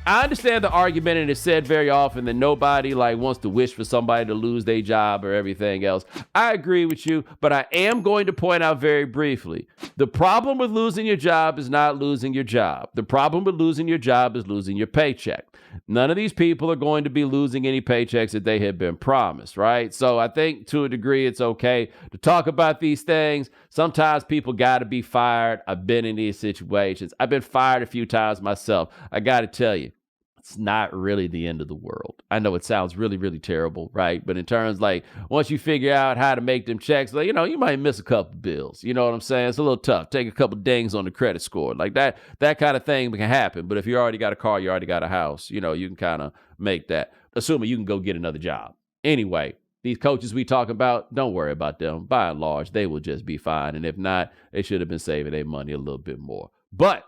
I understand the argument, and it's said very often that nobody wants to wish for somebody to lose their job or everything else. I agree with you, but I am going to point out very briefly, the problem with losing your job is not losing your job. The problem with losing your job is losing your paycheck. None of these people are going to be losing any paychecks that they had been promised, right? So I think to a degree it's okay to talk about these things. Sometimes people got to be fired. I've been in these situations. I've been fired a few times myself. I got to tell you, it's not really the end of the world. I know it sounds really, really terrible, right? But in terms once you figure out how to make them checks, you might miss a couple bills. You know what I'm saying? It's a little tough. Take a couple dings on the credit score. That kind of thing can happen. But if you already got a car, you already got a house, you can kind of make that, assuming you can go get another job. Anyway, these coaches we talk about, don't worry about them. By and large, they will just be fine. And if not, they should have been saving their money a little bit more. But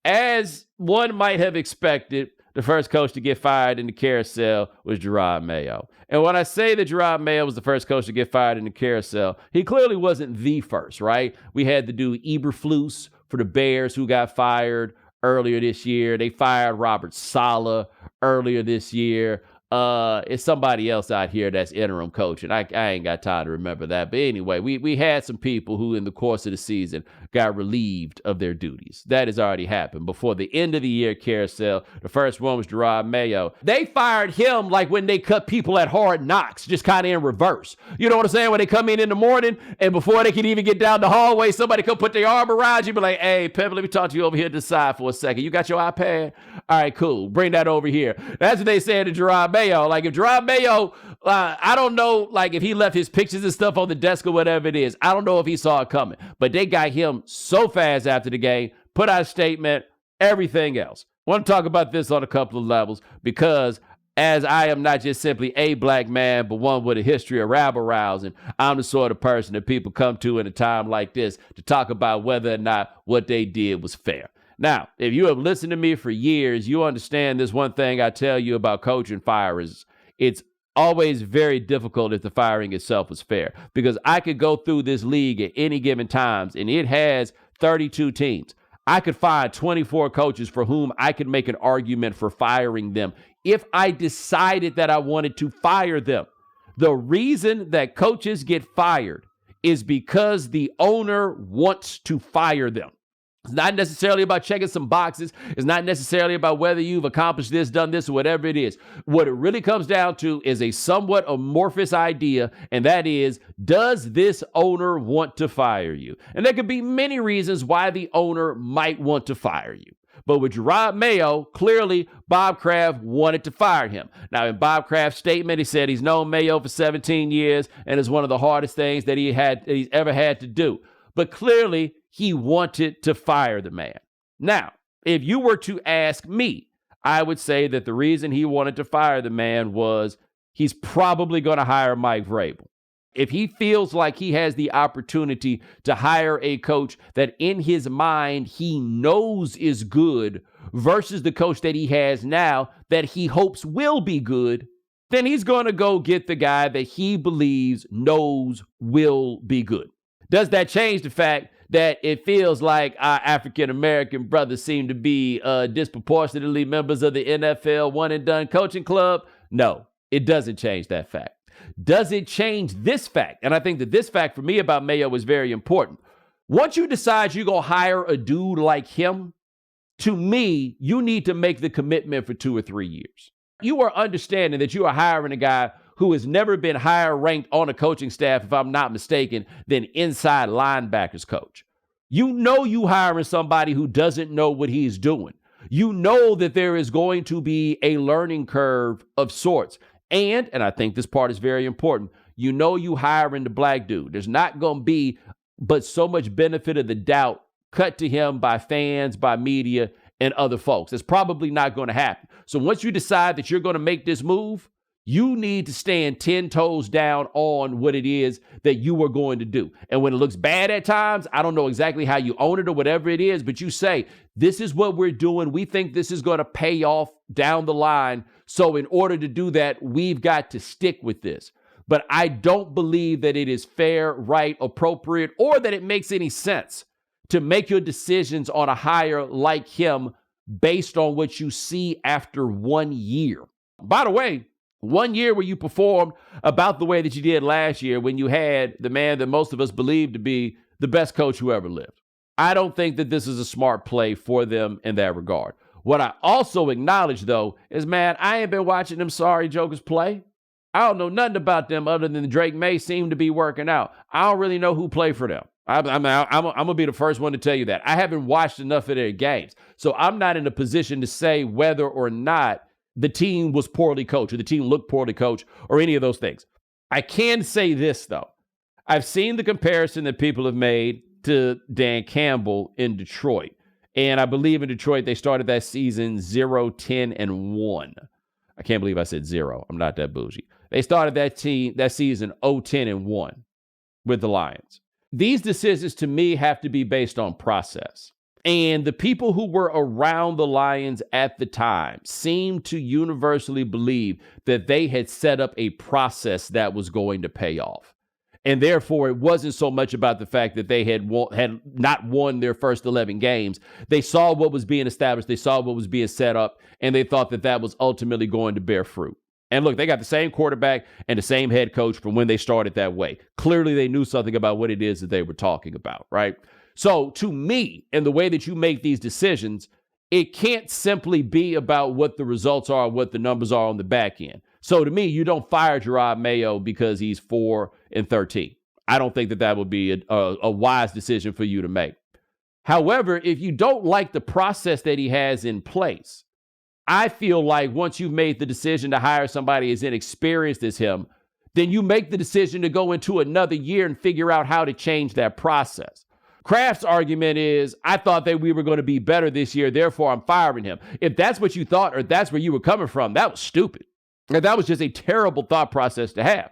as one might have expected, the first coach to get fired in the carousel was Jerod Mayo. And when I say that Jerod Mayo was the first coach to get fired in the carousel, he clearly wasn't the first, right? We had the dude Eberflus for the Bears who got fired earlier this year. They fired Robert Saleh earlier this year. It's somebody else out here that's interim coach, and I ain't got time to remember that. But anyway, we had some people who in the course of the season got relieved of their duties. That has already happened. Before the end of the year carousel, the first one was Jerod Mayo. They fired him like when they cut people at Hard Knocks, just kind of in reverse. You know what I'm saying? When they come in the morning, and before they can even get down the hallway, somebody come put their arm around you, be like, hey, Pep, let me talk to you over here to the side for a second. You got your iPad? All right, cool. Bring that over here. That's what they said to Jerod Mayo. If Jerod Mayo, I don't know, if he left his pictures and stuff on the desk or whatever it is. I don't know if he saw it coming, but they got him so fast after the game, put out a statement, everything else. I want to talk about this on a couple of levels because as I am not just simply a black man, but one with a history of rabble-rousing, I'm the sort of person that people come to in a time like this to talk about whether or not what they did was fair. Now, if you have listened to me for years, you understand this one thing I tell you about coaching firings. It's always very difficult if the firing itself was fair, because I could go through this league at any given times, and it has 32 teams. I could find 24 coaches for whom I could make an argument for firing them if I decided that I wanted to fire them. The reason that coaches get fired is because the owner wants to fire them. It's not necessarily about checking some boxes. It's not necessarily about whether you've accomplished this, done this, or whatever it is. What it really comes down to is a somewhat amorphous idea, and that is, does this owner want to fire you? And there could be many reasons why the owner might want to fire you. But with Jerod Mayo, clearly Bob Kraft wanted to fire him. Now, in Bob Kraft's statement, he said he's known Mayo for 17 years, and it's one of the hardest things that he's ever had to do. But clearly, he wanted to fire the man. Now, if you were to ask me, I would say that the reason he wanted to fire the man was he's probably going to hire Mike Vrabel. If he feels like he has the opportunity to hire a coach that in his mind he knows is good versus the coach that he has now that he hopes will be good, then he's going to go get the guy that he believes knows will be good. Does that change the fact that it feels like our African-American brothers seem to be disproportionately members of the NFL one-and-done coaching club? No, it doesn't change that fact. Does it change this fact? And I think that this fact for me about Mayo is very important. Once you decide you're going to hire a dude like him, to me, you need to make the commitment for 2 or 3 years. You are understanding that you are hiring a guy who has never been higher ranked on a coaching staff, if I'm not mistaken, than inside linebackers coach. You know you hiring somebody who doesn't know what he's doing. You know that there is going to be a learning curve of sorts. And I think this part is very important, you know you hiring the black dude. There's not going to be but so much benefit of the doubt cut to him by fans, by media, and other folks. It's probably not going to happen. So once you decide that you're going to make this move, you need to stand 10 toes down on what it is that you are going to do. And when it looks bad at times, I don't know exactly how you own it or whatever it is, but you say, this is what we're doing. We think this is going to pay off down the line. So in order to do that, we've got to stick with this. But I don't believe that it is fair, right, appropriate, or that it makes any sense to make your decisions on a hire like him based on what you see after 1 year. By the way, 1 year where you performed about the way that you did last year when you had the man that most of us believe to be the best coach who ever lived. I don't think that this is a smart play for them in that regard. What I also acknowledge, though, is, man, I ain't been watching them sorry jokers play. I don't know nothing about them other than Drake May seem to be working out. I don't really know who play for them. I'm going to be the first one to tell you that. I haven't watched enough of their games. So I'm not in a position to say whether or not the team was poorly coached or the team looked poorly coached or any of those things. I can say this, though. I've seen the comparison that people have made to Dan Campbell in Detroit. And I believe in Detroit, they started that season 0-10-1. I can't believe I said 0. I'm not that bougie. They started that season 0-10-1 with the Lions. These decisions, to me, have to be based on process. And the people who were around the Lions at the time seemed to universally believe that they had set up a process that was going to pay off. And therefore, it wasn't so much about the fact that they had not won their first 11 games. They saw what was being established. They saw what was being set up, and they thought that that was ultimately going to bear fruit. And look, they got the same quarterback and the same head coach from when they started that way. Clearly, they knew something about what it is that they were talking about, right? So to me, in the way that you make these decisions, it can't simply be about what the results are, what the numbers are on the back end. So to me, you don't fire Jerod Mayo because he's 4-13. I don't think that that would be a wise decision for you to make. However, if you don't like the process that he has in place, I feel like once you've made the decision to hire somebody as inexperienced as him, then you make the decision to go into another year and figure out how to change that process. Kraft's argument is, I thought that we were going to be better this year, therefore I'm firing him. If that's what you thought or that's where you were coming from, that was stupid. And that was just a terrible thought process to have.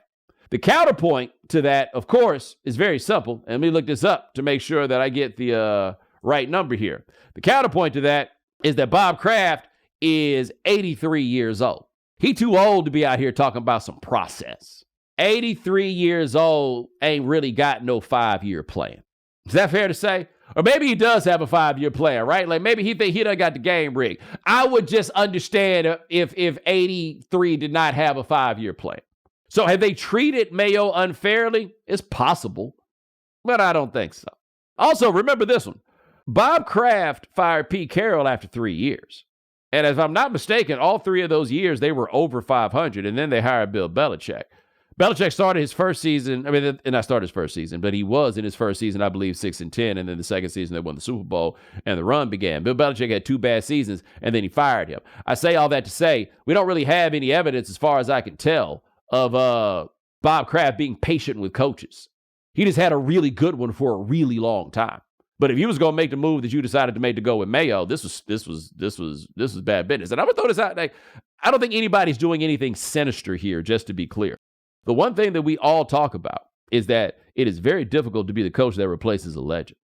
The counterpoint to that, of course, is very simple. And let me look this up to make sure that I get the right number here. The counterpoint to that is that Bob Kraft is 83 years old. He too old to be out here talking about some process. 83 years old ain't really got no 5-year plan. Is that fair to say? Or maybe he does have a 5-year plan, right? Like maybe he think he done got the game rigged. I would just understand if 83 did not have a 5-year plan. So have they treated Mayo unfairly? It's possible, but I don't think so. Also, remember this one. Bob Kraft fired Pete Carroll after 3 years. And if I'm not mistaken, all 3 of those years, they were over 500, and then they hired Bill Belichick. Belichick started his first season, not started his first season, but he was in his first season, I believe, 6-10, and then the second season they won the Super Bowl, and the run began. Bill Belichick had 2 bad seasons, and then he fired him. I say all that to say, we don't really have any evidence, as far as I can tell, of Bob Kraft being patient with coaches. He just had a really good one for a really long time. But if you was going to make the move that you decided to make to go with Mayo, this was bad business. And I'm going to throw this out. Like, I don't think anybody's doing anything sinister here, just to be clear. The one thing that we all talk about is that it is very difficult to be the coach that replaces a legend,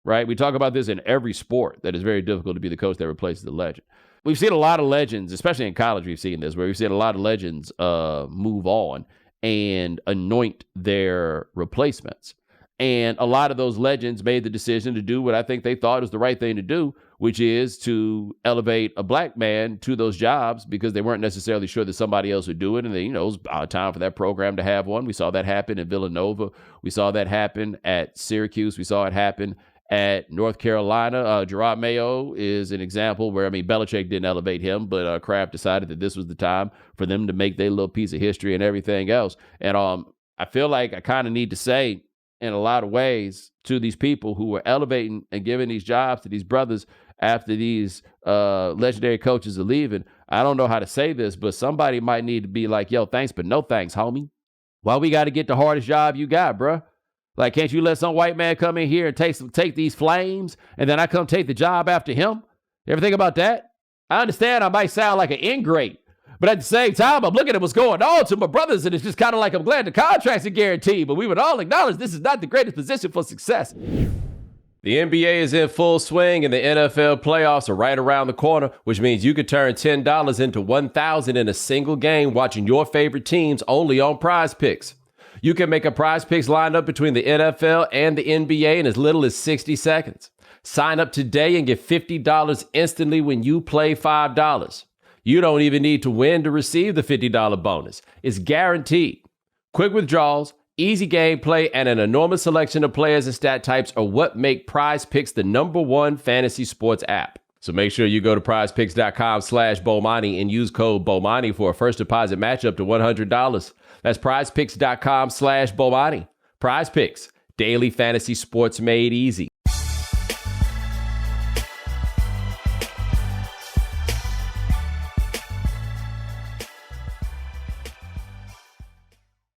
right? We talk about this in every sport, that it's very difficult to be the coach that replaces a legend. We've seen a lot of legends, especially in college, we've seen this, where we've seen a lot of legends move on and anoint their replacements. And a lot of those legends made the decision to do what I think they thought was the right thing to do, which is to elevate a black man to those jobs because they weren't necessarily sure that somebody else would do it. And then, it was time for that program to have one. We saw that happen in Villanova. We saw that happen at Syracuse. We saw it happen at North Carolina. Gerod Mayo is an example where, Belichick didn't elevate him, but Kraft decided that this was the time for them to make their little piece of history and everything else. And I feel like I kind of need to say, in a lot of ways, to these people who were elevating and giving these jobs to these brothers after these legendary coaches are leaving, I don't know how to say this, but somebody might need to be like, yo, thanks, but no thanks, homie. Why we got to get the hardest job you got, bruh? Like, can't you let some white man come in here and take these flames, and then I come take the job after him? You ever think about that? I understand I might sound like an ingrate, but at the same time, I'm looking at what's going on to my brothers, and it's just kind of like I'm glad the contracts are guaranteed, but we would all acknowledge this is not the greatest position for success. The NBA is in full swing, and the NFL playoffs are right around the corner, which means you could turn $10 into $1,000 in a single game watching your favorite teams only on Prize Picks. You can make a Prize Picks lineup between the NFL and the NBA in as little as 60 seconds. Sign up today and get $50 instantly when you play $5. You don't even need to win to receive the $50 bonus. It's guaranteed. Quick withdrawals, easy gameplay, and an enormous selection of players and stat types are what make Prize Picks the #1 fantasy sports app. So make sure you go to prizepicks.com/Bomani and use code Bomani for a first deposit match up to $100. That's prizepicks.com/Bomani. Prize Picks, daily fantasy sports made easy.